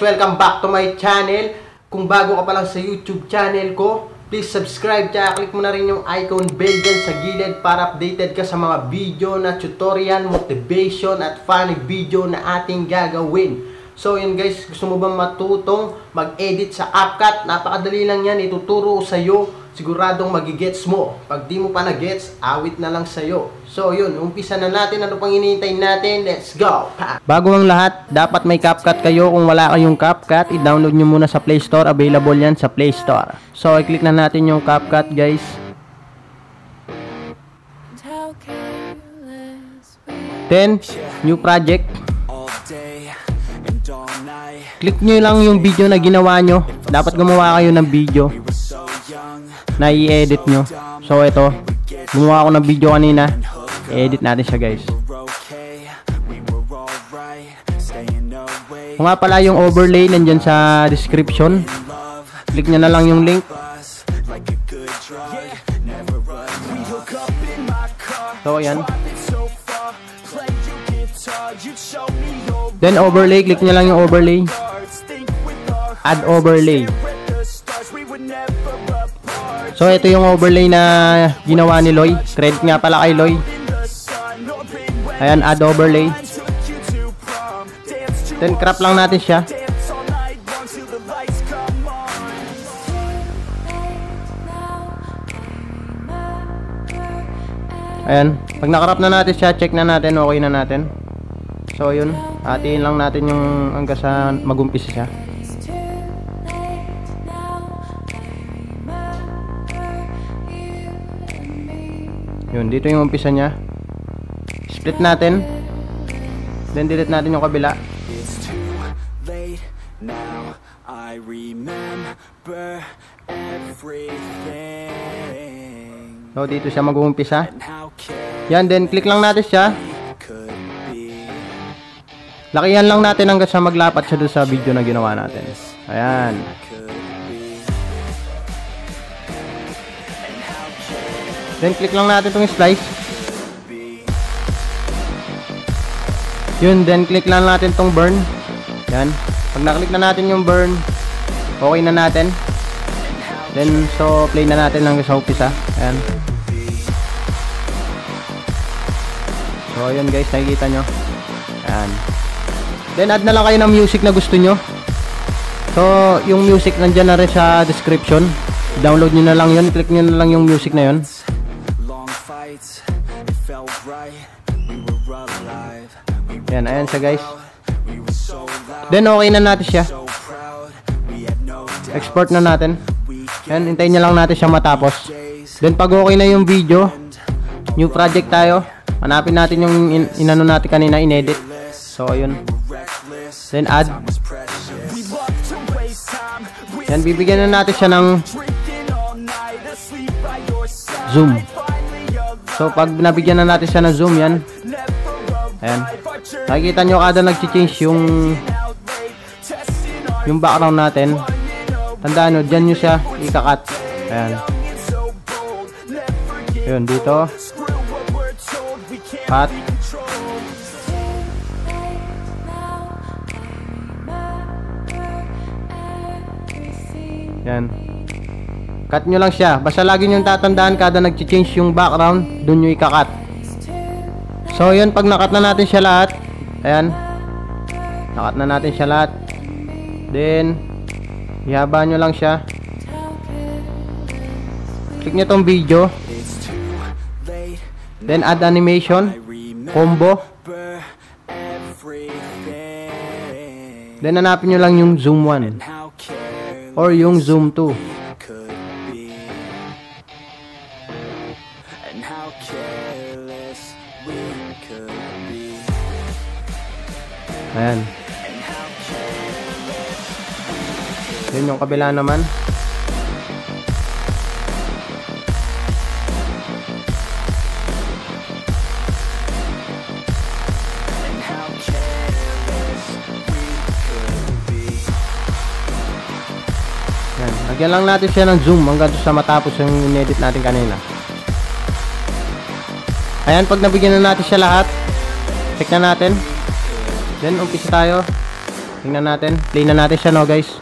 welcome back to my channel. Kung bago ka pa lang sa YouTube channel ko, please subscribe, tsaka click mo na rin yung icon bell dyan sa gilid para updated ka sa mga video na tutorial, motivation at funny video na ating gagawin. So yun guys, gusto mo bang matutong mag-edit sa Cupcut? Napakadali lang yan, ituturo ko sa'yo. Siguradong magigets mo. Pag di mo pa na-gets, awit na lang sa'yo. So yun, umpisa na natin. Ano pang hinihintay natin? Let's go! Bago ang lahat, dapat may Cupcut kayo. Kung wala kayong Cupcut, i-download nyo muna sa Play Store. Available yan sa Play Store. So i-click na natin yung Cupcut guys. Then, new project. Click nyo lang yung video na ginawa nyo. Dapat gumawa kayo ng video na i-edit nyo. So ito, gumawa ako ng video kanina. I-edit natin siya guys. Kung nga pala yung overlay nandyan sa description. Click nyo na lang yung link. So ayan. Then overlay, click nyo lang yung overlay. Add overlay. So ito yung overlay na ginawa ni Loy. Credit nga pala kay Loy. Ayan, add overlay. Then crop lang natin siya. Ayan, pag nakrap na natin siya, check na natin, okay na natin. So yun, hatiin lang natin yung hanggang sa mag-umpisa siya. Yun, dito yung umpisa niya. Split natin. Then delete natin yung kabila. So dito siya mag-uumpisa. Yan, then click lang natin siya. Lakihan lang natin hanggang sa maglapat siya doon sa video na ginawa natin. Ayan. Then click lang natin itong slice. Yun, then click lang natin itong burn. Yan. Pag naklik na natin yung burn, okay na natin. Then so play na natin hanggang sa umpisa. Ayan. So yun guys, nakikita nyo. Ayan. Then add na lang kayo ng music na gusto nyo. So yung music nandyan na rin sa description. Download nyo na lang yun. Click nyo na lang yung music na yun. Yan, ayan siya guys. Then okay na natin siya. Export na natin. Yan, hintayin nyo lang natin siya matapos. Then pag okay na yung video, new project tayo. Hanapin natin yung inano natin kanina, inedit. So ayun. Then add. Yan, bibigyan na natin siya ng zoom. So pag nabigyan na natin siya ng zoom, yan. Ayan. Nakikita nyo kada nag-change yung background natin. Tandaan nyo, dyan nyo siya ikakat. Ayan. Yun, dito. Cut. Yan. Cut nyo lang siya. Basta lagi nyo tatandaan kada nag-change yung background, dun nyo ikakat. So yun, pag nakat na natin siya lahat. Ayan. Nakat na natin siya lahat. Then ihaba nyo lang siya. Click nyo tong video. Then add animation, combo. Then hanapin nyo lang yung zoom 1 or yung zoom 2. Ayan. Yun yung kabila naman. Ayan. Lagyan lang natin siya ng zoom hanggang sa matapos yung inedit natin kanina. Ayan, pag nabigyan na natin siya lahat, check na natin. Then umpisa tayo. Tingnan natin. Play na natin siya, no, guys.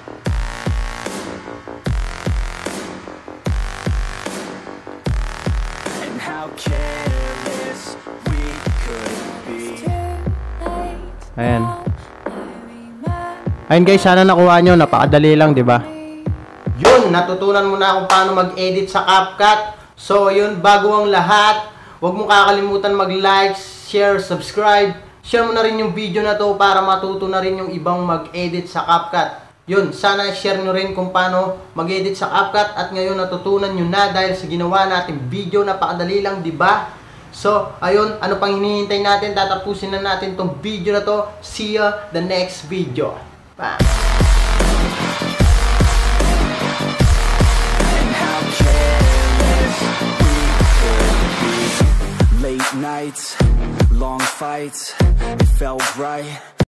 Ayan. Ayun guys, sana nakuha nyo. Napakadali lang, di ba? Yun, natutunan mo na kung paano mag-edit sa Cupcut. So, yun, bago ang lahat, huwag mo kakalimutan mag-like, share, subscribe. Share mo na rin yung video na to para matuto na rin yung ibang mag-edit sa Cupcut. Yun, sana share nyo rin kung paano mag-edit sa Cupcut. At ngayon, natutunan nyo na dahil sa ginawa nating video. Napakadali lang, di ba? So, ayun, ano pang hinihintay natin? Tatapusin na natin tong video na to. See ya the next video. Bye! Late nights, long fights, it felt right.